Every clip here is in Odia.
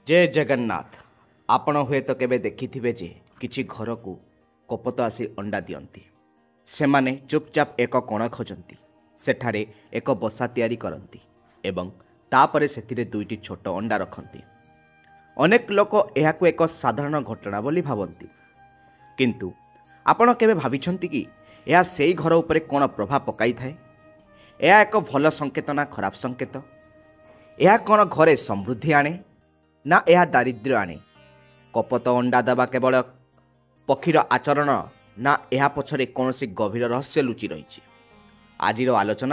जय जगन्नाथ। आपण हुए तो केबे देखिथिबे जे किछि घर को कपत आसी अंडा दियंती। सेमाने चुपचाप एक कोण खोजंती, सेठारे एक बसा तैयारी करंती एवं तापरे सेथिरे दुईटी छोट अंडा रखंती। अनेक लोक एहाकु एक साधारण घटना बोली भावंती, किंतु आपण केबे भाबिछंती कि यह सेई घर उपरे कोन प्रभाव पकाई थाए? यह एक भल संकेत ना खराब संकेत? यह कोन घरे समृद्धि आने ना यह दारिद्र्य आने? कपत अंडा देवा केवल पक्षीर आचरण ना यह पछरे कौनसी गभीर रहस्य लुचि रही? आज आलोचन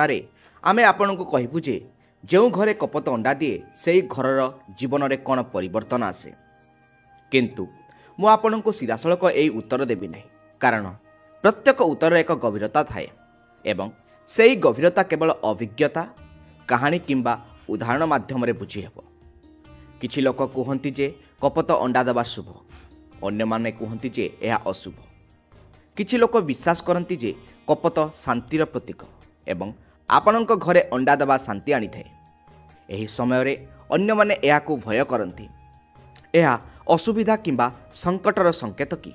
आमे आपन को कहबू जे जो घरे कपत अंडा दिए से घर जीवन में कौन परिवर्तन आसे। किंतु मु आपन को सीधासलख यही उत्तर देवी नहीं, कारण प्रत्येक उत्तर एक गभीरता थाए एवं से गभीरता केवल अभिज्ञता, कहानी किंबा उदाहरण माध्यम बुझी हेब। किछि लोक कहती जे कपत अंडा देवा शुभ, अन्य माने कहती जे यह अशुभ। किछि लोक विश्वास करती जे कपत शांतिर प्रतीक एवं आपणक घरे अंडा देवा शांति आनी थाए। एही समय रे अन्य माने यह को भय करती, यह असुविधा किंबा संकटर संकेत कि?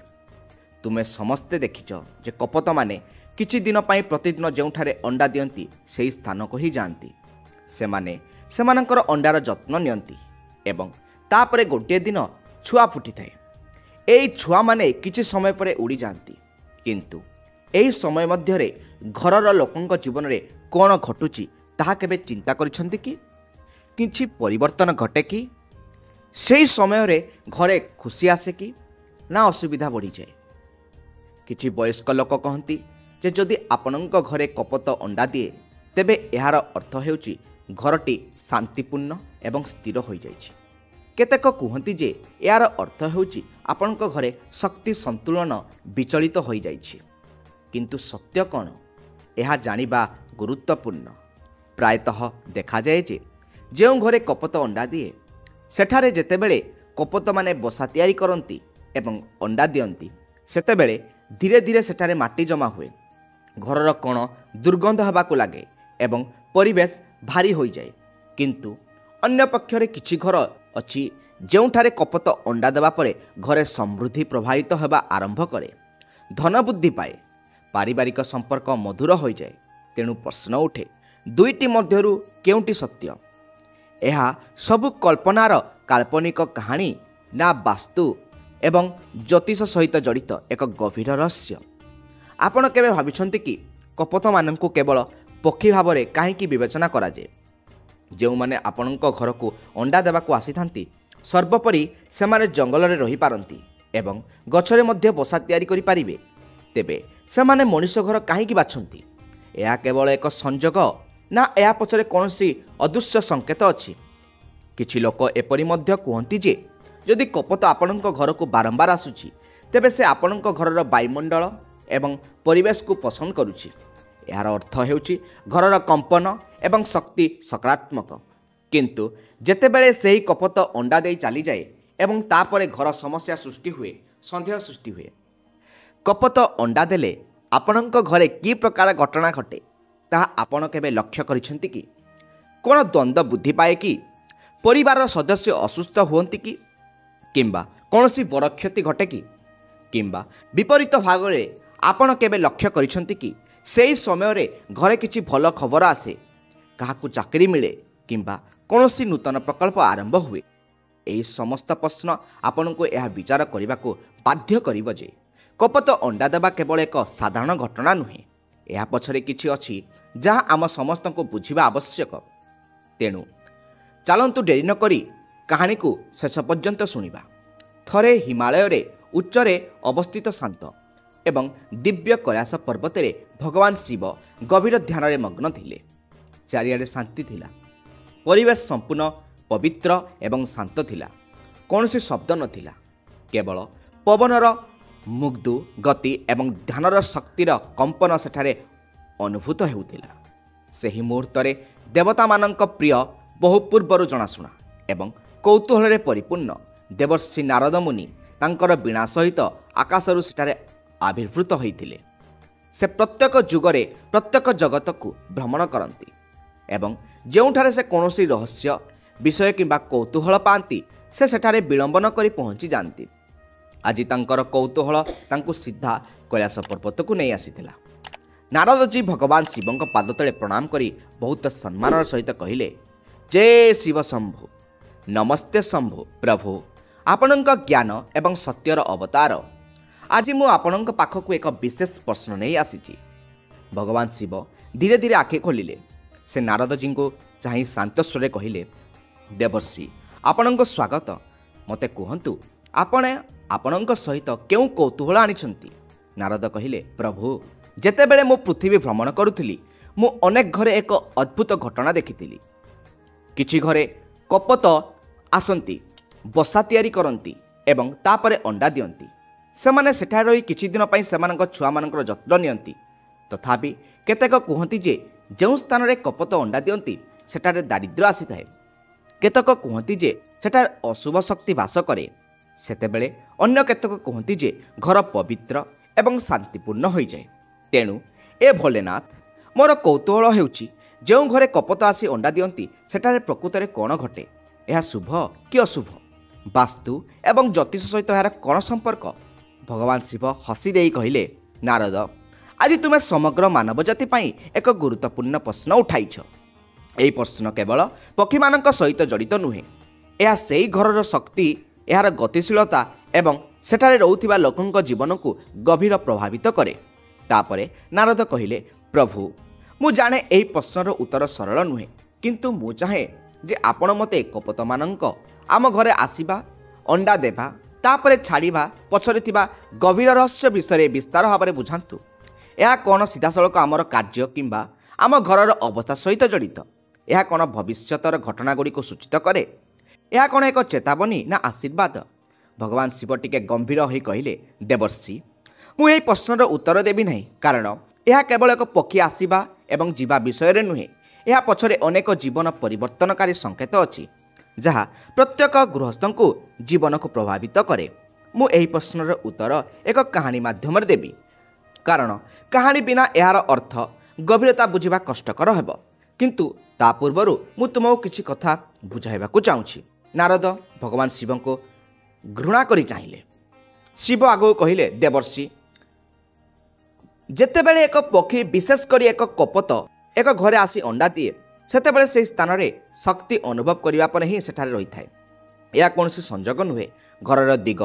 तुमे समस्ते देखिच जे कपत माने किछि दिन पाई प्रतिदिन जोंठारे अंडा दियंती सेही स्थान को ही जाती। सेमाने सेमानंकर अंडार जत्न नियंती एवं तापरे गोटे दिन छुआ फुटी थाए। एई छुआ माने किछि समय परे उड़ी जाती, किंतु एही समय मध्यरे घरर लोकंक जीवन रे कोन घटुची ताहा केबे चिंता करिसंती कि? किछि परिवर्तन घटे कि? सेही समय रे घरे खुशी आसे कि ना असुविधा बढ़ी जाए? किछि वयस्क लोक कहती जे जदि आपणक घरे कपत अंडा दिए तेबे एहार अर्थ हेउची घरटी शांतिपूर्ण एवं स्थिर हो जाइछि। केतेक कहती जे यार अर्थ हेउची आपणक घरे शक्ति संतुलन विचलित हो जाइछि। किंतु सत्य कौन यह जानिबा गुरुत्वपूर्ण। प्रायतः देखा जाए जे जो घरे कपत अंडा दिए सेठारे जेतेबेले कपत माने बसा तैयारी करंती एवं अंडा दियंती, सेतेबेले धीरे धीरे सेठारे माटी जमा हुए, घरर कोण दुर्गंध हेबाकु लागे एवं परिवेश भारी हो जाए। किंतु अन्य पक्षरे किछि घर अछि जोंठारे कपत अंडा देवा परे घरे समृद्धि प्रभावित होगा आरंभ करे, धन बुद्धि पाए, पारिवारिक संपर्क मधुर हो जाए। तेणु प्रश्न उठे, दुईटी मध्यरु केउटी सत्य? यह सबु कल्पनार काल्पनिक कहानी ना वास्तु एवं ज्योतिष सहित जड़ित एक गभीर रहस्य? आपण केबे भाबिछंती कि कपत माननकु केवल पक्षी भाव में कहीं विवेचना कराए? जो माने आपणक घर को अंडा देवाक आसी थांती सर्वोपरि सेमाने जंगल में रही पारंती एवं गछरे मध्य बसा तैयारी करि पारिबे, तेबे सेमाने मनुष्य घर कहीं बाछंती? यह केवल एक संजोग ना यह पछरे कौनसी अदृश्य संकेत अछि? किछि लोक एपरि मध्य कहती जे जदि कपत आपणक घर को बारंबार आसुछि तेबे से आपणक घरर वायुमंडल एवं परिवेश को पसंद करुछि। यार अर्थ हेउछि घरर कंपन एवं शक्ति सकारात्मक। किंतु जेतेबेले सेही कपत अंडा दे चली जाए एवं तापरे घर समस्या सृष्टि हुए, संदेह सृष्टि हुए। कपत अंडा देले आपणक घरे की प्रकार घटना घटे ताहा आपण केबे लक्ष्य करिसेंती कि? कोन द्वंद्व बुद्धि पाए कि? परिवार सदस्य असुस्थ हुअंती कि? किंबा कौनसी बड़ क्षति घटे कि? किंबा विपरीत भाग में आपण केबे लक्ष्य करिसेंती कि सेही समय रे घरे किछि भल खबर आसे, काहाकु चाकरी मिले किंबा कौनसी नूतन प्रकल्प आरंभ हुए? एही समस्त प्रश्न आपण को यह विचार करने को बाध्य करिब जे कपत अंडा देवा केवल एक साधारण घटना नुहे, यह पछरे किछि अछि जहाँ आम समस्त को बुझिबा आवश्यक। तेणु चलंतु डेरी न करी कहानी को शेष पर्यंत शुणिबा। थरे हिमालय रे उच्चरे अवस्थित शांत एवं दिव्य कैलाश पर्वत रे भगवान शिव गभीर ध्यान रे मग्न थिले। चारिआडे शांति थिला, परिवेश संपूर्ण पवित्र एवं शांत थिला। कौनसी शब्द नथिला, केवल पवनर मुग्धु गति एवं ध्यानर शक्तिर कंपन सेठारे अनुभूत हेउथिला। सेही मुहूर्त रे देवता मानक प्रिय बहु पूर्वरु जनाशुना एवं कौतूहल रे परिपूर्ण देवर्षि नारद मुनि तांकर बीणा सहित आकाशरु सेठारे आविर्भूत होइथिले। से प्रत्येक जुगरे प्रत्येक जगत को भ्रमण करती एवं जोंठारे से कौनसी रहस्य विषय किंबा कौतूहल पाती ସେ ସେଠାରେ ବିଳମ୍ବ ନ କରି ପହଞ୍ଚି ଯାଆନ୍ତି। ଆଜି ତାଙ୍କର କୌତୂହଳ ତାଙ୍କୁ ସିଧା କୈଳାସ ପର୍ବତକୁ ନେଇ ଆସିଥିଲା। ନାରଦଜୀ ଭଗବାନ ଶିବଙ୍କ ପାଦତଳେ ପ୍ରଣାମ କରି ବହୁତ ସମ୍ମାନର ସହିତ କହିଲେ, ଜୟ ଶିବ ଶମ୍ଭୁ, ନମସ୍ତେ ଶମ୍ଭୁ ପ୍ରଭୁ, ଆପଣଙ୍କ ଜ୍ଞାନ ଏବଂ ସତ୍ୟର ଅବତାର। ଆଜି ମୁଁ ଆପଣଙ୍କ ପାଖକୁ ଏକ ବିଶେଷ ପ୍ରଶ୍ନ ନେଇ ଆସିଛି। ଭଗବାନ ଶିବ ଧୀରେ ଧୀରେ ଆଖି ଖୋଲିଲେ। ସେ ନାରଦଜୀଙ୍କୁ ଚାହିଁ ଶାନ୍ତ ସ୍ୱରରେ କହିଲେ, ଦେବର୍ଷି, ଆପଣଙ୍କ ସ୍ୱାଗତ। ମୋତେ କୁହନ୍ତୁ, ଆପଣ ଆପଣଙ୍କ ସହିତ କେଉଁ କୌତୂହଳ ଆଣିଛନ୍ତି? ନାରଦ କହିଲେ, ପ୍ରଭୁ, ଯେତେବେଳେ ମୁଁ ପୃଥିବୀ ଭ୍ରମଣ କରୁଥିଲି, ମୁଁ ଅନେକ ଘରେ ଏକ ଅଦ୍ଭୁତ ଘଟଣା ଦେଖିଥିଲି। କିଛି ଘରେ କପୋତ ଆସନ୍ତି, ବସା ତିଆରି କରନ୍ତି ଏବଂ ତାପରେ ଅଣ୍ଡା ଦିଅନ୍ତି। ସେମାନେ ସେଠାରେ ରହି କିଛି ଦିନ ପାଇଁ ସେମାନଙ୍କ ଛୁଆମାନଙ୍କର ଯତ୍ନ ନିଅନ୍ତି। ତଥାପି କେତେକ କୁହନ୍ତି ଯେ ଯେଉଁ ସ୍ଥାନରେ କପୋତ ଅଣ୍ଡା ଦିଅନ୍ତି ସେଠାରେ ଦାରିଦ୍ର୍ୟ ଆସିଥାଏ। କେତେକ କୁହନ୍ତି ଯେ ସେଠାରେ ଅଶୁଭ ଶକ୍ତି ବାସ କରେ। ସେତେବେଳେ ଅନ୍ୟ କେତେକ କୁହନ୍ତି ଯେ ଘର ପବିତ୍ର ଏବଂ ଶାନ୍ତିପୂର୍ଣ୍ଣ ହୋଇଯାଏ। ତେଣୁ ଏ ଭୋଲେନାଥ, ମୋର କୌତୂହଳ ହେଉଛି, ଯେଉଁ ଘରେ କପୋତ ଆସି ଅଣ୍ଡା ଦିଅନ୍ତି ସେଠାରେ ପ୍ରକୃତରେ କ'ଣ ଘଟେ? ଏହା ଶୁଭ କି ଅଶୁଭ? ବାସ୍ତୁ ଏବଂ ଜ୍ୟୋତିଷ ସହିତ ଏହାର କ'ଣ ସମ୍ପର୍କ? ଭଗବାନ ଶିବ ହସି ଦେଇ କହିଲେ, ନାରଦ, ଆଜି ତୁମେ ସମଗ୍ର ମାନବ ଜାତି ପାଇଁ ଏକ ଗୁରୁତ୍ୱପୂର୍ଣ୍ଣ ପ୍ରଶ୍ନ ଉଠାଇଛ। ଏହି ପ୍ରଶ୍ନ କେବଳ ପକ୍ଷୀମାନଙ୍କ ସହିତ ଜଡ଼ିତ ନୁହେଁ। ଏହା ସେହି ଘରର ଶକ୍ତି, ଏହାର ଗତିଶୀଳତା ଏବଂ ସେଠାରେ ରହୁଥିବା ଲୋକଙ୍କ ଜୀବନକୁ ଗଭୀର ପ୍ରଭାବିତ କରେ। ତାପରେ ନାରଦ କହିଲେ, ପ୍ରଭୁ, ମୁଁ ଜାଣେ ଏହି ପ୍ରଶ୍ନର ଉତ୍ତର ସରଳ ନୁହେଁ, କିନ୍ତୁ ମୁଁ ଚାହେଁ ଯେ ଆପଣ ମୋତେ କପୋତମାନଙ୍କ ଆମ ଘରେ ଆସିବା, ଅଣ୍ଡା ଦେବା, ତାପରେ ଛାଡ଼ିବା ପଛରେ ଥିବା ଗଭୀର ରହସ୍ୟ ବିଷୟରେ ବିସ୍ତାର ଭାବରେ ବୁଝାନ୍ତୁ। ଏହା କ'ଣ ସିଧାସଳଖ ଆମର କାର୍ଯ୍ୟ କିମ୍ବା ଆମ ଘରର ଅବସ୍ଥା ସହିତ ଜଡ଼ିତ? ଏହା କ'ଣ ଭବିଷ୍ୟତର ଘଟଣାଗୁଡ଼ିକୁ ସୂଚିତ କରେ? ଏହା କ'ଣ ଏକ ଚେତାବନୀ ନା ଆଶୀର୍ବାଦ? ଭଗବାନ ଶିବ ଟିକେ ଗମ୍ଭୀର ହୋଇ କହିଲେ, ଦେବର୍ଷି, ମୁଁ ଏହି ପ୍ରଶ୍ନର ଉତ୍ତର ଦେବି ନାହିଁ, କାରଣ ଏହା କେବଳ ଏକ ପକ୍ଷୀ ଆସିବା ଏବଂ ଯିବା ବିଷୟରେ ନୁହେଁ। ଏହା ପଛରେ ଅନେକ ଜୀବନ ପରିବର୍ତ୍ତନକାରୀ ସଂକେତ ଅଛି, ଯାହା ପ୍ରତ୍ୟେକ ଗୃହସ୍ଥଙ୍କୁ ଜୀବନକୁ ପ୍ରଭାବିତ କରେ। ମୁଁ ଏହି ପ୍ରଶ୍ନର ଉତ୍ତର ଏକ କାହାଣୀ ମାଧ୍ୟମରେ ଦେବି, କାରଣ କାହାଣୀ ବିନା ଏହାର ଅର୍ଥ ଗଭୀରତା ବୁଝିବା କଷ୍ଟକର ହେବ। କିନ୍ତୁ ତା ପୂର୍ବରୁ ମୁଁ ତୁମକୁ କିଛି କଥା ବୁଝାଇବାକୁ ଚାହୁଁଛି। ନାରଦ ଭଗବାନ ଶିବଙ୍କୁ ଘୃଣା କରି ଚାହିଁଲେ। ଶିବ ଆଗକୁ କହିଲେ, ଦେବର୍ଷି, ଯେତେବେଳେ ଏକ ପକ୍ଷୀ, ବିଶେଷ କରି ଏକ କପୋତ, ଏକ ଘରେ ଆସି ଅଣ୍ଡା ଦିଏ, ସେତେବେଳେ ସେହି ସ୍ଥାନରେ ଶକ୍ତି ଅନୁଭବ କରିବା ପରେ ହିଁ ସେଠାରେ ରହିଥାଏ। ଏହା କୌଣସି ସଂଯୋଗ ନୁହେଁ। ଘରର ଦିଗ,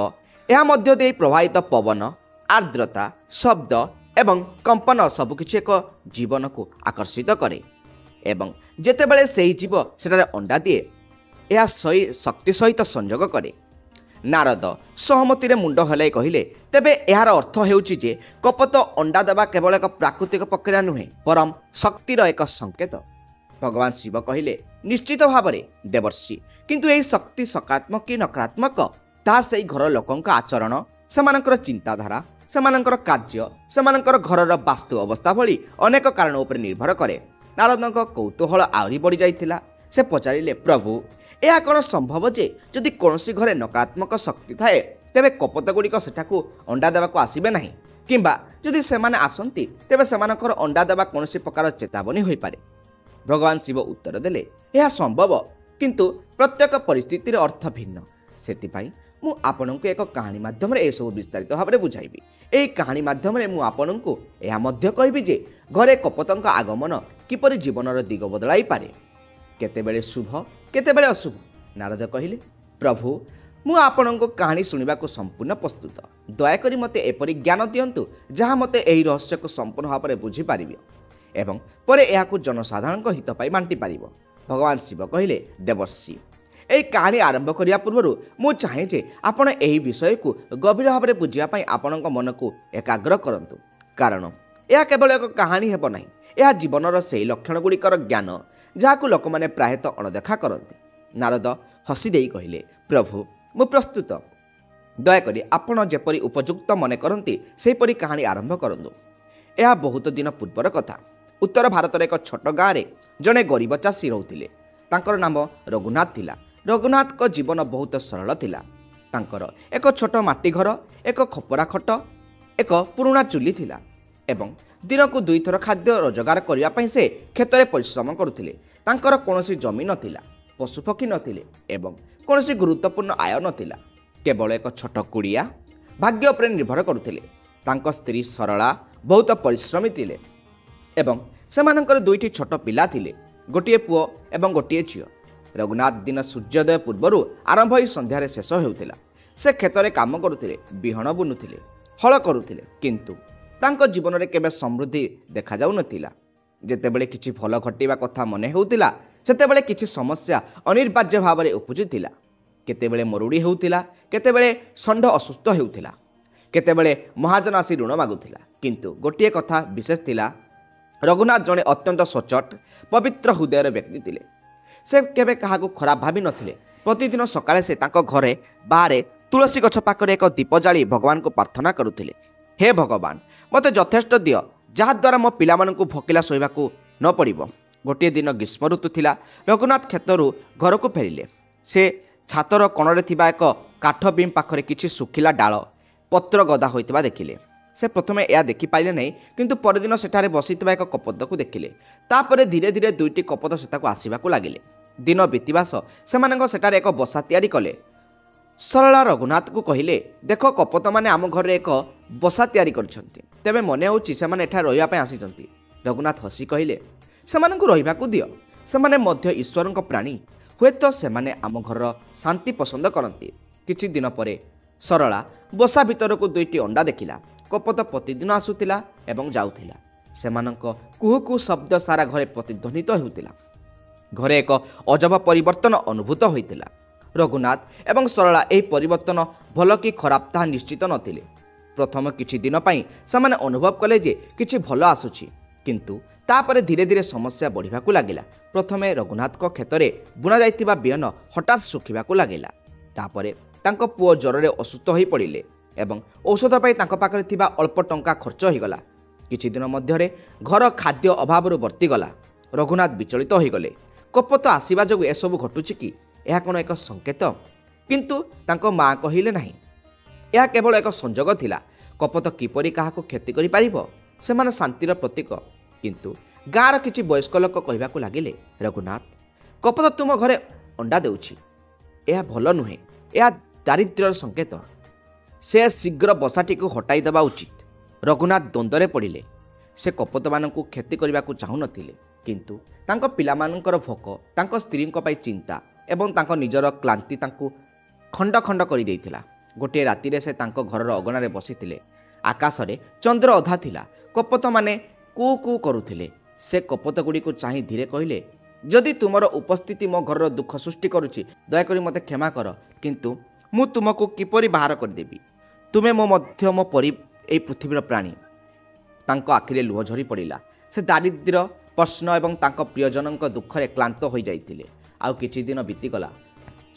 ଏହା ମଧ୍ୟ ଦେଇ ପ୍ରବାହିତ ପବନ, ଆର୍ଦ୍ରତା, ଶବ୍ଦ ଏବଂ କମ୍ପନ ସବୁକିଛି ଏକ ଜୀବନକୁ ଆକର୍ଷିତ କରେ। ଏବଂ ଯେତେବେଳେ ସେହି ଜୀବ ସେଠାରେ ଅଣ୍ଡା ଦିଏ, ଏହା ଶକ୍ତି ସହିତ ସଂଯୋଗ କରେ। ନାରଦ ସହମତିରେ ମୁଣ୍ଡ ହଲାଇ କହିଲେ, ତେବେ ଏହାର ଅର୍ଥ ହେଉଛି ଯେ କପୋତ ଅଣ୍ଡା ଦେବା କେବଳ ଏକ ପ୍ରାକୃତିକ ପ୍ରକ୍ରିୟା ନୁହେଁ, ବରଂ ଶକ୍ତିର ଏକ ସଂକେତ। ଭଗବାନ ଶିବ କହିଲେ, ନିଶ୍ଚିତ ଭାବରେ ଦେବର୍ଷି, କିନ୍ତୁ ଏହି ଶକ୍ତି ସକାରାତ୍ମକ କି ନକାରାତ୍ମକ ତାହା ସେହି ଘର ଲୋକଙ୍କ ଆଚରଣ, ସେମାନଙ୍କର ଚିନ୍ତାଧାରା, ସେମାନଙ୍କର କାର୍ଯ୍ୟ, ସେମାନଙ୍କର ଘରର ବାସ୍ତୁ ଅବସ୍ଥା ଭଳି ଅନେକ କାରଣ ଉପରେ ନିର୍ଭର କରେ। ନାରଦଙ୍କ କୌତୂହଳ ଆହୁରି ବଢ଼ିଯାଇଥିଲା। ସେ ପଚାରିଲେ, ପ୍ରଭୁ, ଏହା କ'ଣ ସମ୍ଭବ ଯେ ଯଦି କୌଣସି ଘରେ ନକାରାତ୍ମକ ଶକ୍ତି ଥାଏ, ତେବେ କପୋତ ଗୁଡ଼ିକ ସେଠାକୁ ଅଣ୍ଡା ଦେବାକୁ ଆସିବେ ନାହିଁ? କିମ୍ବା ଯଦି ସେମାନେ ଆସନ୍ତି, ତେବେ ସେମାନଙ୍କର ଅଣ୍ଡା ଦେବା କୌଣସି ପ୍ରକାର ଚେତାବନୀ ହୋଇପାରେ? ଭଗବାନ ଶିବ ଉତ୍ତର ଦେଲେ, ଏହା ସମ୍ଭବ, କିନ୍ତୁ ପ୍ରତ୍ୟେକ ପରିସ୍ଥିତିର ଅର୍ଥ ଭିନ୍ନ। ସେଥିପାଇଁ ମୁଁ ଆପଣଙ୍କୁ ଏକ କାହାଣୀ ମାଧ୍ୟମରେ ଏସବୁ ବିସ୍ତାରିତ ଭାବରେ ବୁଝାଇବି। ଏହି କାହାଣୀ ମାଧ୍ୟମରେ ମୁଁ ଆପଣଙ୍କୁ ଏହା ମଧ୍ୟ କହିବି ଯେ ଘରେ କପୋତଙ୍କ ଆଗମନ କିପରି ଜୀବନର ଦିଗ ବଦଳାଇପାରେ, କେତେବେଳେ ଶୁଭ, କେତେବେଳେ ଅଶୁଭ। ନାରଦ କହିଲେ, ପ୍ରଭୁ, ମୁଁ ଆପଣଙ୍କୁ କାହାଣୀ ଶୁଣିବାକୁ ସମ୍ପୂର୍ଣ୍ଣ ପ୍ରସ୍ତୁତ। ଦୟାକରି ମୋତେ ଏପରି ଜ୍ଞାନ ଦିଅନ୍ତୁ ଯାହା ମୋତେ ଏହି ରହସ୍ୟକୁ ସମ୍ପୂର୍ଣ୍ଣ ଭାବରେ ବୁଝିପାରିବ ଏବଂ ପରେ ଏହାକୁ ଜନସାଧାରଣଙ୍କ ହିତ ପାଇଁ ବାଣ୍ଟିପାରିବ। ଭଗବାନ ଶିବ କହିଲେ, ଦେବର୍ଷି, ଏହି କାହାଣୀ ଆରମ୍ଭ କରିବା ପୂର୍ବରୁ ମୁଁ ଚାହେଁ ଯେ ଆପଣ ଏହି ବିଷୟକୁ ଗଭୀର ଭାବରେ ବୁଝିବା ପାଇଁ ଆପଣଙ୍କ ମନକୁ ଏକାଗ୍ର କରନ୍ତୁ, କାରଣ ଏହା କେବଳ ଏକ କାହାଣୀ ହେବ ନାହିଁ, ଏହା ଜୀବନର ସେହି ଲକ୍ଷଣ ଗୁଡ଼ିକର ଜ୍ଞାନ ଯାହାକୁ ଲୋକମାନେ ପ୍ରାୟତଃ ଅଣଦେଖା କରନ୍ତି। ନାରଦ ହସି ଦେଇ କହିଲେ, ପ୍ରଭୁ, ମୁଁ ପ୍ରସ୍ତୁତ। ଦୟାକରି ଆପଣ ଯେପରି ଉପଯୁକ୍ତ ମନେ କରନ୍ତି ସେହିପରି କାହାଣୀ ଆରମ୍ଭ କରନ୍ତୁ। ଏହା ବହୁତ ଦିନ ପୂର୍ବର କଥା। ଉତ୍ତର ଭାରତର ଏକ ଛୋଟ ଗାଁରେ ଜଣେ ଗରିବ ଚାଷୀ ରହୁଥିଲେ। ତାଙ୍କର ନାମ ରଘୁନାଥ ଥିଲା। ରଘୁନାଥଙ୍କ ଜୀବନ ବହୁତ ସରଳ ଥିଲା। ତାଙ୍କର ଏକ ଛୋଟ ମାଟି ଘର, ଏକ ଖପରା ଖଟ, ଏକ ପୁରୁଣା ଚୁଲି ଥିଲା ଏବଂ ଦିନକୁ 2 ଥର ଖାଦ୍ୟ ରୋଜଗାର କରିବା ପାଇଁ ସେ କ୍ଷେତରେ ପରିଶ୍ରମ କରୁଥିଲେ। ତାଙ୍କର କୌଣସି ଜମି ନଥିଲା। ପଶୁପକ୍ଷୀ ନଥିଲେ ଏବଂ କୌଣସି ଗୁରୁତ୍ୱପୂର୍ଣ୍ଣ ଆୟ ନଥିଲା। କେବଳ ଏକ ଛୋଟ କୁଡ଼ିଆ ଭାଗ୍ୟ ଉପରେ ନିର୍ଭର କରୁଥିଲେ। ତାଙ୍କ ସ୍ତ୍ରୀ ସରଳା ବହୁତ ପରିଶ୍ରମୀ ଥିଲେ ଏବଂ ସେମାନଙ୍କର ଦୁଇଟି ଛୋଟ ପିଲା ଥିଲେ, ଗୋଟିଏ ପୁଅ ଏବଂ ଗୋଟିଏ ଝିଅ। ରଘୁନାଥ ଦିନ ସୂର୍ଯ୍ୟୋଦୟ ପୂର୍ବରୁ ଆରମ୍ଭ ହୋଇ ସନ୍ଧ୍ୟାରେ ଶେଷ ହେଉଥିଲା। ସେ କ୍ଷେତରେ କାମ କରୁଥିଲେ, ବିହନ ବୁଣୁଥିଲେ, ହଳ କରୁଥିଲେ, କିନ୍ତୁ ତାଙ୍କ ଜୀବନରେ କେବେ ସମୃଦ୍ଧି ଦେଖାଯାଉନଥିଲା। ଯେତେବେଳେ କିଛି ଭଲ ଘଟିବା କଥା ମନେ ହେଉଥିଲା, ସେତେବେଳେ କିଛି ସମସ୍ୟା ଅନିବାର୍ଯ୍ୟ ଭାବରେ ଉପୁଜୁଥିଲା। କେତେବେଳେ ମରୁଡ଼ି ହେଉଥିଲା, କେତେବେଳେ ଷଣ୍ଢ ଅସୁସ୍ଥ ହେଉଥିଲା, କେତେବେଳେ ମହାଜନ ଆସି ଋଣ ମାଗୁଥିଲା। କିନ୍ତୁ ଗୋଟିଏ କଥା ବିଶେଷ ଥିଲା, ରଘୁନାଥ ଜଣେ ଅତ୍ୟନ୍ତ ସଚ୍ଚୋଟ ପବିତ୍ର ହୃଦୟର ବ୍ୟକ୍ତି ଥିଲେ। ସେ କେବେ କାହାକୁ ଖରାପ ଭାବି ନଥିଲେ। ପ୍ରତିଦିନ ସକାଳେ ସେ ତାଙ୍କ ଘରେ ବାହାରେ ତୁଳସୀ ଗଛ ପାଖରେ ଏକ ଦୀପ ଜାଳି ଭଗବାନଙ୍କୁ ପ୍ରାର୍ଥନା କରୁଥିଲେ, ହେ ଭଗବାନ, ମୋତେ ଯଥେଷ୍ଟ ଦିଅ ଯାହାଦ୍ୱାରା ମୋ ପିଲାମାନଙ୍କୁ ଭୋକିଲା ଶୋଇବାକୁ ନ ପଡ଼ିବ। ଗୋଟିଏ ଦିନ ଗ୍ରୀଷ୍ମ ଋତୁ ଥିଲା। ରଘୁନାଥ କ୍ଷେତରୁ ଘରକୁ ଫେରିଲେ। ସେ ଛାତର କୋଣରେ ଥିବା ଏକ କାଠ ବିମ୍ ପାଖରେ କିଛି ଶୁଖିଲା ଡାଳ ପତ୍ର ଗଦା ହୋଇଥିବା ଦେଖିଲେ। ସେ ପ୍ରଥମେ ଏହା ଦେଖିପାରିଲେ ନାହିଁ, କିନ୍ତୁ ପରଦିନ ସେଠାରେ ବସିଥିବା ଏକ କପୋତକୁ ଦେଖିଲେ। ତାପରେ ଧୀରେ ଧୀରେ ଦୁଇଟି କପୋତ ସେଠାକୁ ଆସିବାକୁ ଲାଗିଲେ। ଦିନ ବିତିବା ସହ ସେମାନଙ୍କ ସେଠାରେ ଏକ ବସା ତିଆରି କଲେ। ସରଳା ରଘୁନାଥକୁ କହିଲେ, ଦେଖ, କପୋତମାନେ ଆମ ଘରେ ଏକ ବସା ତିଆରି କରିଛନ୍ତି। ତେବେ ମନେ ହେଉଛି ସେମାନେ ଏଠାରେ ରହିବା ପାଇଁ ଆସିଛନ୍ତି। ରଘୁନାଥ ହସି କହିଲେ, ସେମାନଙ୍କୁ ରହିବାକୁ ଦିଅ। ସେମାନେ ମଧ୍ୟ ଈଶ୍ୱରଙ୍କ ପ୍ରାଣୀ। ହୁଏତ ସେମାନେ ଆମ ଘରର ଶାନ୍ତି ପସନ୍ଦ କରନ୍ତି। କିଛି ଦିନ ପରେ ସରଳା ବସା ଭିତରକୁ ଦୁଇଟି ଅଣ୍ଡା ଦେଖିଲା। କପୋତ ପ୍ରତିଦିନ ଆସୁଥିଲା ଏବଂ ଯାଉଥିଲା। ସେମାନଙ୍କ କୁହୁ କୁହୁ ଶବ୍ଦ ସାରା ଘରେ ପ୍ରତିଧ୍ୱନିତ ହେଉଥିଲା। ଘରେ ଏକ ଅଜବ ପରିବର୍ତ୍ତନ ଅନୁଭୂତ ହୋଇଥିଲା। ରଘୁନାଥ ଏବଂ ସରଳା ଏହି ପରିବର୍ତ୍ତନ ଭଲ କି ଖରାପ ତାହା ନିଶ୍ଚିତ ନଥିଲେ। ପ୍ରଥମ କିଛି ଦିନ ପାଇଁ ସେମାନେ ଅନୁଭବ କଲେ ଯେ କିଛି ଭଲ ଆସୁଛି, କିନ୍ତୁ ତାପରେ ଧୀରେ ଧୀରେ ସମସ୍ୟା ବଢ଼ିବାକୁ ଲାଗିଲା। ପ୍ରଥମେ ରଘୁନାଥଙ୍କ କ୍ଷେତରେ ବୁଣାଯାଇଥିବା ବିହନ ହଠାତ୍ ଶୁଖିବାକୁ ଲାଗିଲା। ତାପରେ ତାଙ୍କ ପୁଅ ଜ୍ୱରରେ ଅସୁସ୍ଥ ହୋଇପଡ଼ିଲେ ଏବଂ ଔଷଧ ପାଇଁ ତାଙ୍କ ପାଖରେ ଥିବା ଅଳ୍ପ ଟଙ୍କା ଖର୍ଚ୍ଚ ହୋଇଗଲା। କିଛି ଦିନ ମଧ୍ୟରେ ଘର ଖାଦ୍ୟ ଅଭାବରୁ ବର୍ତ୍ତିଗଲା। ରଘୁନାଥ ବିଚଳିତ ହୋଇଗଲେ। କପୋତ ଆସିବା ଯୋଗୁଁ ଏସବୁ ଘଟୁଛି କି? ଏହା କ'ଣ ଏକ ସଙ୍କେତ? କିନ୍ତୁ ତାଙ୍କ ମା କହିଲେ ନାହିଁ, ଏହା କେବଳ ଏକ ସଂଯୋଗ ଥିଲା। କପୋତ କିପରି କାହାକୁ କ୍ଷତି କରିପାରିବ? ସେମାନେ ଶାନ୍ତିର ପ୍ରତୀକ। କିନ୍ତୁ ଗାଁର କିଛି ବୟସ୍କ ଲୋକ କହିବାକୁ ଲାଗିଲେ, ରଘୁନାଥ, କପୋତ ତୁମ ଘରେ ଅଣ୍ଡା ଦେଉଛି। ଏହା ଭଲ ନୁହେଁ, ଏହା ଦାରିଦ୍ର୍ୟର ସଙ୍କେତ। ସେ ଶୀଘ୍ର ବସାଟିକୁ ହଟାଇ ଦେବା ଉଚିତ। ରଘୁନାଥ ଦ୍ୱନ୍ଦ୍ୱରେ ପଡ଼ିଲେ। ସେ କପୋତମାନଙ୍କୁ କ୍ଷତି କରିବାକୁ ଚାହୁଁନଥିଲେ, କିନ୍ତୁ ତାଙ୍କ ପିଲାମାନଙ୍କର ଭୋକ, ତାଙ୍କ ସ୍ତ୍ରୀଙ୍କ ପାଇଁ ଚିନ୍ତା ଏବଂ ତାଙ୍କ ନିଜର କ୍ଳାନ୍ତି ତାଙ୍କୁ ଖଣ୍ଡ ଖଣ୍ଡ କରିଦେଇଥିଲା। ଗୋଟିଏ ରାତିରେ ସେ ତାଙ୍କ ଘରର ଅଗଣାରେ ବସିଥିଲେ। ଆକାଶରେ ଚନ୍ଦ୍ର ଅଧା ଥିଲା। କପୋତମାନେ କୁ କୁ କରୁଥିଲେ। ସେ କପୋତଗୁଡ଼ିକୁ ଚାହିଁ ଧୀରେ କହିଲେ, ଯଦି ତୁମର ଉପସ୍ଥିତି ମୋ ଘରର ଦୁଃଖ ସୃଷ୍ଟି କରୁଛି, ଦୟାକରି ମୋତେ କ୍ଷମା କର, କିନ୍ତୁ ମୁଁ ତୁମକୁ କିପରି ବାହାର କରିଦେବି? ତୁମେ ମଧ୍ୟ ମୋ ପରି ଏହି ପୃଥିବୀର ପ୍ରାଣୀ। ତାଙ୍କ ଆଖିରେ ଲୁହ ଝରି ପଡ଼ିଲା। ସେ ଦାରିଦ୍ର୍ୟ, ପ୍ରଶ୍ନ ଏବଂ ତାଙ୍କ ପ୍ରିୟଜନଙ୍କ ଦୁଃଖରେ କ୍ଳାନ୍ତ ହୋଇଯାଇଥିଲେ। ଆଉ କିଛି ଦିନ ବିତିଗଲା।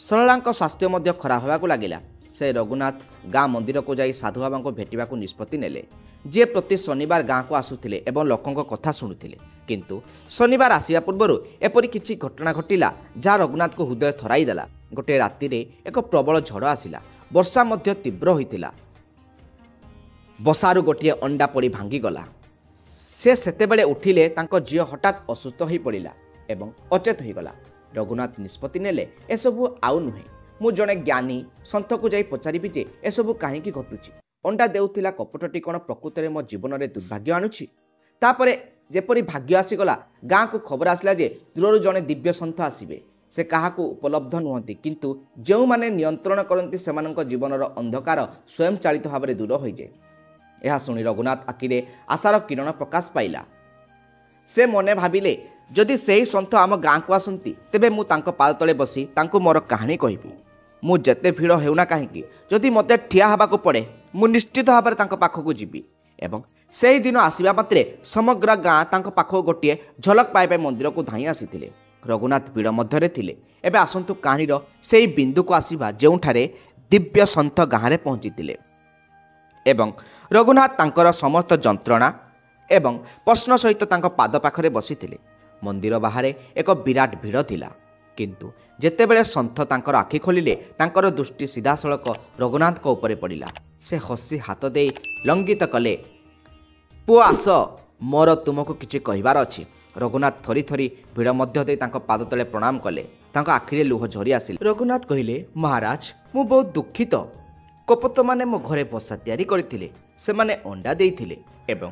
ସରଳାଙ୍କ ସ୍ୱାସ୍ଥ୍ୟ ମଧ୍ୟ ଖରାପ ହେବାକୁ ଲାଗିଲା। ସେ ରଘୁନାଥ ଗାଁ ମନ୍ଦିରକୁ ଯାଇ ସାଧୁବାବାଙ୍କୁ ଭେଟିବାକୁ ନିଷ୍ପତ୍ତି ନେଲେ, ଯିଏ ପ୍ରତି ଶନିବାର ଗାଁକୁ ଆସୁଥିଲେ ଏବଂ ଲୋକଙ୍କ କଥା ଶୁଣୁଥିଲେ। କିନ୍ତୁ ଶନିବାର ଆସିବା ପୂର୍ବରୁ ଏପରି କିଛି ଘଟଣା ଘଟିଲା ଯାହା ରଘୁନାଥଙ୍କୁ ହୃଦୟ ଥରାଇ ଦେଲା। ଗୋଟିଏ ରାତିରେ ଏକ ପ୍ରବଳ ଝଡ଼ ଆସିଲା। ବର୍ଷା ମଧ୍ୟ ତୀବ୍ର ହୋଇଥିଲା। ବସାରୁ ଗୋଟିଏ ଅଣ୍ଡା ପଡ଼ି ଭାଙ୍ଗିଗଲା। ସେ ସେତେବେଳେ ଉଠିଲେ ତାଙ୍କ ଝିଅ ହଠାତ୍ ଅସୁସ୍ଥ ହୋଇପଡ଼ିଲା ଏବଂ ଅଚେତ ହୋଇଗଲା। ରଘୁନାଥ ନିଷ୍ପତ୍ତି ନେଲେ, ଏସବୁ ଆଉ ନୁହେଁ। ମୁଁ ଜଣେ ଜ୍ଞାନୀ ସନ୍ଥକୁ ଯାଇ ପଚାରିବି ଯେ ଏସବୁ କାହିଁକି ଘଟୁଛି। ଅଣ୍ଡା ଦେଉଥିଲା କପଟଟି କ'ଣ ପ୍ରକୃତରେ ମୋ ଜୀବନରେ ଦୁର୍ଭାଗ୍ୟ ଆଣୁଛି? ତାପରେ ଯେପରି ଭାଗ୍ୟ ଆସିଗଲା, ଗାଁକୁ ଖବର ଆସିଲା ଯେ ଦୂରରୁ ଜଣେ ଦିବ୍ୟ ସନ୍ଥ ଆସିବେ। ସେ କାହାକୁ ଉପଲବ୍ଧ ନୁହନ୍ତି, କିନ୍ତୁ ଯେଉଁମାନେ ନିୟନ୍ତ୍ରଣ କରନ୍ତି ସେମାନଙ୍କ ଜୀବନର ଅନ୍ଧକାର ସ୍ୱୟଂ ଚାଳିତ ଭାବରେ ଦୂର ହୋଇଯାଏ। ଏହା ଶୁଣି ରଘୁନାଥ ଆଖିରେ ଆଶାର କିରଣ ପ୍ରକାଶ ପାଇଲା। ସେ ମନେ ଭାବିଲେ, ଯଦି ସେହି ସନ୍ଥ ଆମ ଗାଁକୁ ଆସନ୍ତି, ତେବେ ମୁଁ ତାଙ୍କ ପାଦ ତଳେ ବସି ତାଙ୍କୁ ମୋର କାହାଣୀ କହିବି। ମୁଁ ଯେତେ ଭିଡ଼ ହେଉନା କାହିଁକି, ଯଦି ମୋତେ ଠିଆ ହେବାକୁ ପଡ଼େ, ମୁଁ ନିଶ୍ଚିତ ଭାବରେ ତାଙ୍କ ପାଖକୁ ଯିବି। ଏବଂ ସେହି ଦିନ ଆସିବା ମାତ୍ରେ ସମଗ୍ର ଗାଁ ତାଙ୍କ ପାଖକୁ ଗୋଟିଏ ଝଲକ ପାଇବା ପାଇଁ ମନ୍ଦିରକୁ ଧାଇଁ ଆସିଥିଲେ। ରଘୁନାଥ ଭିଡ଼ ମଧ୍ୟରେ ଥିଲେ। ଏବେ ଆସନ୍ତୁ କାହାଣୀର ସେହି ବିନ୍ଦୁକୁ ଆସିବା ଯେଉଁଠାରେ ଦିବ୍ୟ ସନ୍ଥ ଗାଁରେ ପହଞ୍ଚିଥିଲେ ଏବଂ ରଘୁନାଥ ତାଙ୍କର ସମସ୍ତ ଯନ୍ତ୍ରଣା ଏବଂ ପ୍ରଶ୍ନ ସହିତ ତାଙ୍କ ପାଦ ପାଖରେ ବସିଥିଲେ। ମନ୍ଦିର ବାହାରେ ଏକ ବିରାଟ ଭିଡ଼ ଥିଲା, କିନ୍ତୁ ଯେତେବେଳେ ସନ୍ଥ ତାଙ୍କର ଆଖି ଖୋଲିଲେ, ତାଙ୍କର ଦୃଷ୍ଟି ସିଧାସଳଖ ରଘୁନାଥଙ୍କ ଉପରେ ପଡ଼ିଲା। ସେ ହସି ହାତ ଦେଇ ଲଙ୍ଗିତ କଲେ, ପୁଅ ଆସ, ମୋର ତୁମକୁ କିଛି କହିବାର ଅଛି। ରଘୁନାଥ ଥରି ଥରି ଭିଡ଼ ମଧ୍ୟ ଦେଇ ତାଙ୍କ ପାଦ ତଳେ ପ୍ରଣାମ କଲେ। ତାଙ୍କ ଆଖିରେ ଲୁହ ଝରି ଆସିଲା। ରଘୁନାଥ କହିଲେ, ମହାରାଜ ମୁଁ ବହୁତ ଦୁଃଖିତ। କପୋତମାନେ ମୋ ଘରେ ବସା ତିଆରି କରିଥିଲେ, ସେମାନେ ଅଣ୍ଡା ଦେଇଥିଲେ ଏବଂ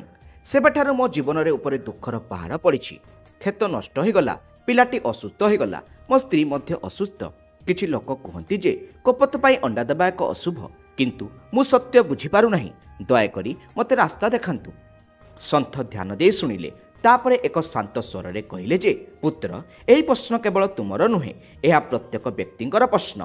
ସେବେଠାରୁ ମୋ ଜୀବନରେ ଉପରେ ଦୁଃଖର ପାହାଡ଼ ପଡ଼ିଛି। କ୍ଷେତ ନଷ୍ଟ ହୋଇଗଲା, ପିଲାଟି ଅସୁସ୍ଥ ହୋଇଗଲା, ମୋ ସ୍ତ୍ରୀ ମଧ୍ୟ ଅସୁସ୍ଥ। କିଛି ଲୋକ କୁହନ୍ତି ଯେ କପୋତ ପାଇଁ ଅଣ୍ଡା ଦେବା ଏକ ଅଶୁଭ, କିନ୍ତୁ ମୁଁ ସତ୍ୟ ବୁଝିପାରୁନାହିଁ। ଦୟାକରି ମୋତେ ରାସ୍ତା ଦେଖାନ୍ତୁ। ସନ୍ଥ ଧ୍ୟାନ ଦେଇ ଶୁଣିଲେ, ତାପରେ ଏକ ଶାନ୍ତ ସ୍ୱରରେ କହିଲେ ଯେ ପୁତ୍ର, ଏହି ପ୍ରଶ୍ନ କେବଳ ତୁମର ନୁହେଁ, ଏହା ପ୍ରତ୍ୟେକ ବ୍ୟକ୍ତିଙ୍କର ପ୍ରଶ୍ନ।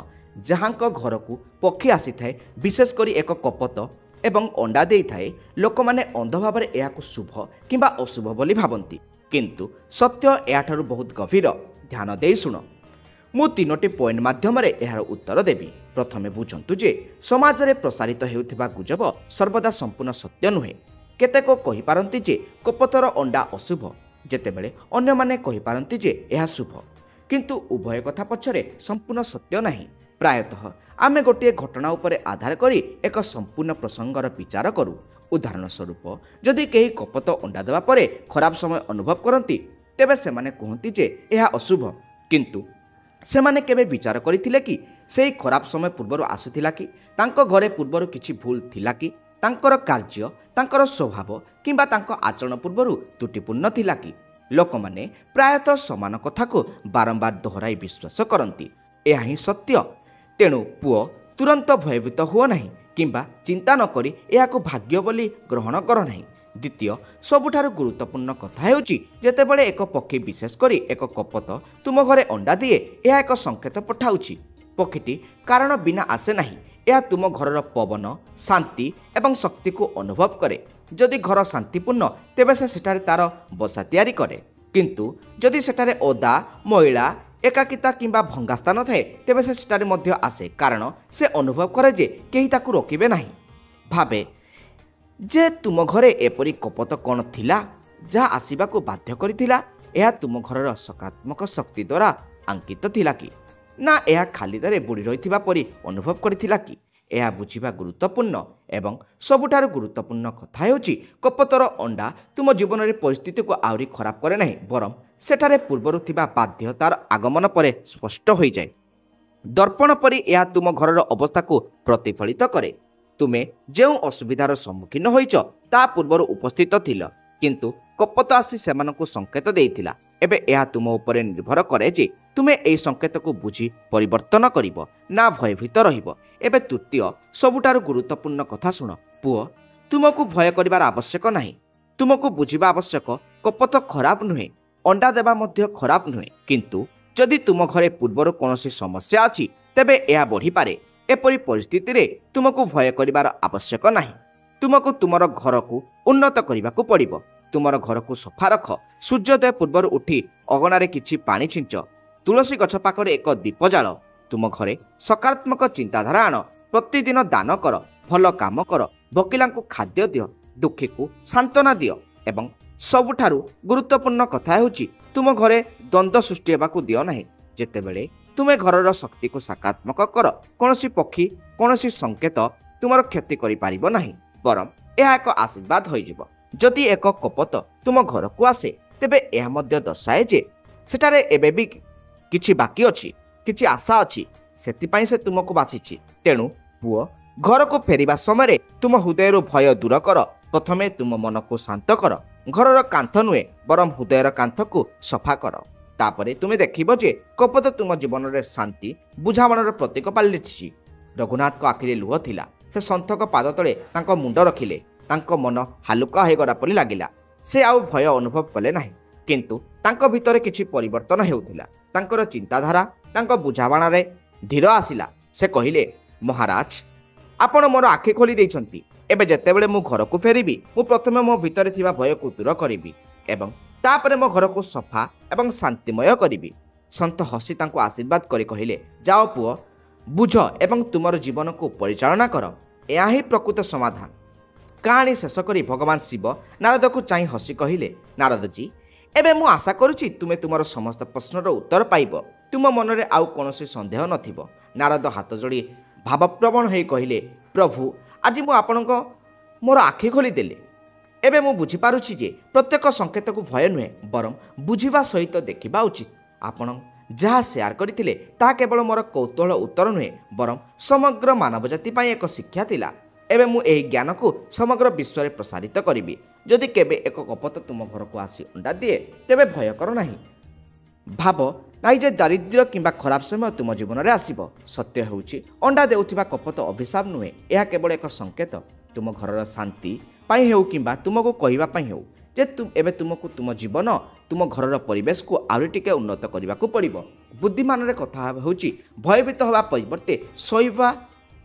ଯାହାଙ୍କ ଘରକୁ ପକ୍ଷୀ ଆସିଥାଏ, ବିଶେଷ କରି ଏକ କପୋତ ଏବଂ ଅଣ୍ଡା ଦେଇଥାଏ, ଲୋକମାନେ ଅନ୍ଧ ଭାବରେ ଏହାକୁ ଶୁଭ କିମ୍ବା ଅଶୁଭ ବୋଲି ଭାବନ୍ତି, କିନ୍ତୁ ସତ୍ୟ ଏହାଠାରୁ ବହୁତ ଗଭୀର। ଧ୍ୟାନ ଦେଇ ଶୁଣ। ମୁଁ 3ଟି ପଏଣ୍ଟ ମାଧ୍ୟମରେ ଏହାର ଉତ୍ତର ଦେବି। ପ୍ରଥମେ ବୁଝନ୍ତୁ ଯେ ସମାଜରେ ପ୍ରସାରିତ ହେଉଥିବା ଗୁଜବ ସର୍ବଦା ସମ୍ପୂର୍ଣ୍ଣ ସତ୍ୟ ନୁହେଁ। କେତେକ କହିପାରନ୍ତି ଯେ କପୋତର ଅଣ୍ଡା ଅଶୁଭ, ଯେତେବେଳେ ଅନ୍ୟମାନେ କହିପାରନ୍ତି ଯେ ଏହା ଶୁଭ, କିନ୍ତୁ ଉଭୟ କଥା ପଛରେ ସମ୍ପୂର୍ଣ୍ଣ ସତ୍ୟ ନାହିଁ। ପ୍ରାୟତଃ ଆମେ ଗୋଟିଏ ଘଟଣା ଉପରେ ଆଧାର କରି ଏକ ସମ୍ପୂର୍ଣ୍ଣ ପ୍ରସଙ୍ଗର ବିଚାର କରୁ। ଉଦାହରଣ ସ୍ୱରୂପ, ଯଦି କେହି କପୋତ ଅଣ୍ଡା ଦେବା ପରେ ଖରାପ ସମୟ ଅନୁଭବ କରନ୍ତି, ତେବେ ସେମାନେ କୁହନ୍ତି ଯେ ଏହା ଅଶୁଭ, କିନ୍ତୁ ସେମାନେ କେବେ ବିଚାର କରିଥିଲେ କି ସେହି ଖରାପ ସମୟ ପୂର୍ବରୁ ଆସୁଥିଲା କି ତାଙ୍କ ଘରେ ପୂର୍ବରୁ କିଛି ଭୁଲ ଥିଲା କି ତାଙ୍କର କାର୍ଯ୍ୟ, ତାଙ୍କର ସ୍ୱଭାବ କିମ୍ବା ତାଙ୍କ ଆଚରଣ ପୂର୍ବରୁ ତ୍ରୁଟିପୂର୍ଣ୍ଣ ଥିଲା କି? ଲୋକମାନେ ପ୍ରାୟତଃ ସମାନ କଥାକୁ ବାରମ୍ବାର ଦୋହରାଇ ବିଶ୍ୱାସ କରନ୍ତି। ଏହା ହିଁ ସତ୍ୟ। ତେଣୁ ପୁଅ, ତୁରନ୍ତ ଭୟଭୀତ ହୁଅ ନାହିଁ କିମ୍ବା ଚିନ୍ତା ନ କରି ଏହାକୁ ଭାଗ୍ୟ ବୋଲି ଗ୍ରହଣ କର ନାହିଁ। ଦ୍ୱିତୀୟ ସବୁଠାରୁ ଗୁରୁତ୍ୱପୂର୍ଣ୍ଣ କଥା ହେଉଛି, ଯେତେବେଳେ ଏକ ପକ୍ଷୀ, ବିଶେଷ କରି ଏକ କପୋତ ତୁମ ଘରେ ଅଣ୍ଡା ଦିଏ, ଏହା ଏକ ସଂକେତ ପଠାଉଛି। ପକ୍ଷୀଟି କାରଣ ବିନା ଆସେ ନାହିଁ। ଏହା ତୁମ ଘରର ପବନ, ଶାନ୍ତି ଏବଂ ଶକ୍ତିକୁ ଅନୁଭବ କରେ। ଯଦି ଘର ଶାନ୍ତିପୂର୍ଣ୍ଣ, ତେବେ ସେ ସେଠାରେ ତା'ର ବସା ତିଆରି କରେ, କିନ୍ତୁ ଯଦି ସେଠାରେ ଓଦା, ମଇଳା, ଏକାକିତା କିମ୍ବା ଭଙ୍ଗା ସ୍ଥାନ ଥାଏ, ତେବେ ସେ ସେଠାରେ ମଧ୍ୟ ଆସେ, କାରଣ ସେ ଅନୁଭବ କରେ ଯେ କେହି ତାକୁ ରୋକିବେ ନାହିଁ। ଭାବେ ଯେ ତୁମ ଘରେ ଏପରି କପୋତ କ'ଣ ଥିଲା ଯାହା ଆସିବାକୁ ବାଧ୍ୟ କରିଥିଲା? ଏହା ତୁମ ଘରର ସକାରାତ୍ମକ ଶକ୍ତି ଦ୍ୱାରା ଆଙ୍କିତ ଥିଲା କି, ନା ଏହା ଖାଲିଦାରେ ବୁଡ଼ି ରହିଥିବା ପରି ଅନୁଭବ କରିଥିଲା କି? ଏହା ବୁଝିବା ଗୁରୁତ୍ୱପୂର୍ଣ୍ଣ। ଏବଂ ସବୁଠାରୁ ଗୁରୁତ୍ୱପୂର୍ଣ୍ଣ କଥା ହେଉଛି, କପୋତର ଅଣ୍ଡା ତୁମ ଜୀବନରେ ପରିସ୍ଥିତିକୁ ଆହୁରି ଖରାପ କରେ ନାହିଁ, ବରଂ ସେଠାରେ ପୂର୍ବରୁ ଥିବା ବାଧ୍ୟ ତା'ର ଆଗମନ ପରେ ସ୍ପଷ୍ଟ ହୋଇଯାଏ। ଦର୍ପଣ ପରି ଏହା ତୁମ ଘରର ଅବସ୍ଥାକୁ ପ୍ରତିଫଳିତ କରେ। ତୁମେ ଯେଉଁ ଅସୁବିଧାର ସମ୍ମୁଖୀନ ହୋଇଛ, ତା ପୂର୍ବରୁ ଉପସ୍ଥିତ ଥିଲ, କିନ୍ତୁ କପୋତ ଆସି ସେମାନଙ୍କୁ ସଂକେତ ଦେଇଥିଲା। ଏବେ ଏହା ତୁମ ଉପରେ ନିର୍ଭର କରେ ଯେ ତୁମେ ଏହି ସଂକେତକୁ ବୁଝି ପରିବର୍ତ୍ତନ କରିବ ନା ଭୟଭୀତ ରହିବ। ଏବେ ତୃତୀୟ ସବୁଠାରୁ ଗୁରୁତ୍ୱପୂର୍ଣ୍ଣ କଥା ଶୁଣ। ପୁଅ, ତୁମକୁ ଭୟ କରିବାର ଆବଶ୍ୟକ ନାହିଁ। ତୁମକୁ ବୁଝିବା ଆବଶ୍ୟକ, କପୋତ ଖରାପ ନୁହେଁ, ଅଣ୍ଡା ଦେବା ମଧ୍ୟ ଖରାପ ନୁହେଁ, କିନ୍ତୁ ଯଦି ତୁମ ଘରେ ପୂର୍ବରୁ କୌଣସି ସମସ୍ୟା ଅଛି, ତେବେ ଏହା ବଢ଼ିପାରେ। ଏପରି ପରିସ୍ଥିତିରେ ତୁମକୁ ଭୟ କରିବାର ଆବଶ୍ୟକ ନାହିଁ। ତୁମକୁ ତୁମର ଘରକୁ ଉନ୍ନତ କରିବାକୁ ପଡ଼ିବ। ତୁମର ଘରକୁ ସଫା ରଖ। ସୂର୍ଯ୍ୟୋଦୟ ପୂର୍ବରୁ ଉଠି ଅଗଣାରେ କିଛି ପାଣି ଛିଞ୍ଚ। ତୁଳସୀ ଗଛ ପାଖରେ ଏକ ଦୀପ ଜାଳ। ତୁମ ଘରେ ସକାରାତ୍ମକ ଚିନ୍ତାଧାରା ଆଣ। ପ୍ରତିଦିନ ଦାନ କର, ଭଲ କାମ କର, ଭୋକିଲାଙ୍କୁ ଖାଦ୍ୟ ଦିଅ, ଦୁଃଖୀକୁ ସାନ୍ତ୍ୱନା ଦିଅ ଏବଂ ସବୁଠାରୁ ଗୁରୁତ୍ୱପୂର୍ଣ୍ଣ କଥା ହେଉଛି, ତୁମ ଘରେ ଦ୍ୱନ୍ଦ୍ୱ ସୃଷ୍ଟି ହେବାକୁ ଦିଅ ନାହିଁ। ଯେତେବେଳେ ତୁମେ ଘରର ଶକ୍ତିକୁ ସକାରାତ୍ମକ କର, କୌଣସି ପକ୍ଷୀ, କୌଣସି ସଂକେତ ତୁମର କ୍ଷତି କରିପାରିବ ନାହିଁ, ବରଂ ଏହା ଏକ ଆଶୀର୍ବାଦ ହୋଇଯିବ। ଯଦି ଏକ କପୋତ ତୁମ ଘରକୁ ଆସେ, ତେବେ ଏହା ମଧ୍ୟ ଦର୍ଶାଏ ଯେ ସେଠାରେ ଏବେ ବି କିଛି ବାକି ଅଛି, କିଛି ଆଶା ଅଛି। ସେଥିପାଇଁ ସେ ତୁମକୁ ବାସିଛି। ତେଣୁ ପୁଅ, ଘରକୁ ଫେରିବା ସମୟରେ ତୁମ ହୃଦୟରୁ ଭୟ ଦୂର କର। ପ୍ରଥମେ ତୁମ ମନକୁ ଶାନ୍ତ କର। ଘରର କାନ୍ଥ ନୁହେଁ, ବରଂ ହୃଦୟର କାନ୍ଥକୁ ସଫା କର। ତାପରେ ତୁମେ ଦେଖିବ ଯେ କପୋତ ତୁମ ଜୀବନରେ ଶାନ୍ତି, ବୁଝାମଣାର ପ୍ରତୀକ ପାଲଟିଛି। ରଘୁନାଥଙ୍କ ଆଖିରେ ଲୁହ ଥିଲା। ସେ ସନ୍ଥଙ୍କ ପାଦ ତଳେ ତାଙ୍କ ମୁଣ୍ଡ ରଖିଲେ। ତାଙ୍କ ମନ ହାଲୁକା ହୋଇଗଲା ପରି ଲାଗିଲା। ସେ ଆଉ ଭୟ ଅନୁଭବ କଲେ ନାହିଁ, କିନ୍ତୁ ତାଙ୍କ ଭିତରେ କିଛି ପରିବର୍ତ୍ତନ ହେଉଥିଲା। ତାଙ୍କର ଚିନ୍ତାଧାରା, ତାଙ୍କ ବୁଝାମଣାରେ ଧୀର ଆସିଲା। ସେ କହିଲେ, ମହାରାଜ, ଆପଣ ମୋର ଆଖି ଖୋଲି ଦେଇଛନ୍ତି। ଏବେ ଯେତେବେଳେ ମୁଁ ଘରକୁ ଫେରିବି, ମୁଁ ପ୍ରଥମେ ମୋ ଭିତରେ ଥିବା ଭୟକୁ ଦୂର କରିବି ଏବଂ ତାପରେ ମୋ ଘରକୁ ସଫା ଏବଂ ଶାନ୍ତିମୟ କରିବି। ସନ୍ଥ ହସି ତାଙ୍କୁ ଆଶୀର୍ବାଦ କରି କହିଲେ, ଯାଅ ପୁଅ, ବୁଝ ଏବଂ ତୁମର ଜୀବନକୁ ପରିଚାଳନା କର। ଏହା ହିଁ ପ୍ରକୃତ ସମାଧାନ। କାହାଣୀ ଶେଷ କରି ଭଗବାନ ଶିବ ନାରଦକୁ ଚାହିଁ ହସି କହିଲେ, ନାରଦଜୀ, ଏବେ ମୁଁ ଆଶା କରୁଛି ତୁମେ ତୁମର ସମସ୍ତ ପ୍ରଶ୍ନର ଉତ୍ତର ପାଇବ। ତୁମ ମନରେ ଆଉ କୌଣସି ସନ୍ଦେହ ନଥିବ। ନାରଦ ହାତ ଯୋଡ଼ି ଭାବପ୍ରବଣ ହୋଇ କହିଲେ, ପ୍ରଭୁ, ଆଜି ମୁଁ ଆପଣଙ୍କ ମୋର ଆଖି ଖୋଲିଦେଲେ। ଏବେ ମୁଁ ବୁଝିପାରୁଛି ଯେ ପ୍ରତ୍ୟେକ ସଂକେତକୁ ଭୟ ନୁହେଁ, ବରଂ ବୁଝିବା ସହିତ ଦେଖିବା ଉଚିତ। ଆପଣ ଯାହା ସେୟାର କରିଥିଲେ ତାହା କେବଳ ମୋର କୌତୂହଳ ଉତ୍ତର ନୁହେଁ ବରଂ ସମଗ୍ର ମାନବ ଜାତି ପାଇଁ ଏକ ଶିକ୍ଷା ଥିଲା। ଏବେ ମୁଁ ଏହି ଜ୍ଞାନକୁ ସମଗ୍ର ବିଶ୍ୱରେ ପ୍ରସାରିତ କରିବି। ଯଦି କେବେ ଏକ କପୋତ ତୁମ ଘରକୁ ଆସି ଅଣ୍ଡା ଦିଏ ତେବେ ଭୟ କର ନାହିଁ। ଭାବ ନାହିଁ ଯେ ଦାରିଦ୍ର୍ୟ କିମ୍ବା ଖରାପ ସମୟ ତୁମ ଜୀବନରେ ଆସିବ। ସତ୍ୟ ହେଉଛି ଅଣ୍ଡା ଦେଉଥିବା କପୋତ ଅଭିଶାପ ନୁହେଁ, ଏହା କେବଳ ଏକ ସଂକେତ। ତୁମ ଘରର ଶାନ୍ତି ପାଇଁ ହେଉ କିମ୍ବା ତୁମକୁ କହିବା ପାଇଁ ହେଉ ଯେ ଏବେ ତୁମକୁ ତୁମ ଜୀବନ ତୁମ ଘରର ପରିବେଶକୁ ଆହୁରି ଟିକେ ଉନ୍ନତ କରିବାକୁ ପଡ଼ିବ। ବୁଦ୍ଧିମାନରେ କଥା ହେଉଛି ଭୟଭୀତ ହେବା ପରିବର୍ତ୍ତେ ଶୋଇବା,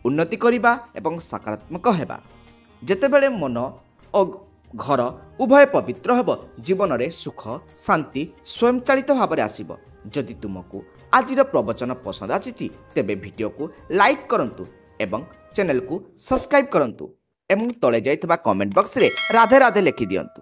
ଉନ୍ନତି କରିବା ଏବଂ ସକାରାତ୍ମକ ହେବା। ଯେତେବେଳେ ମନ ଓ ଘର ଉଭୟ ପବିତ୍ର ହେବ ଜୀବନରେ ସୁଖ ଶାନ୍ତି ସ୍ୱୟଂଚାଳିତ ଭାବରେ ଆସିବ। ଯଦି ତୁମକୁ ଆଜିର ପ୍ରବଚନ ପସନ୍ଦ ଆସିଛି ତେବେ ଭିଡ଼ିଓକୁ ଲାଇକ୍ କରନ୍ତୁ ଏବଂ ଚ୍ୟାନେଲକୁ ସବସ୍କ୍ରାଇବ୍ କରନ୍ତୁ ଏବଂ ତଳେ ଯାଇଥିବା କମେଣ୍ଟ ବକ୍ସରେ ରାଧେ ରାଧେ ଲେଖିଦିଅନ୍ତୁ।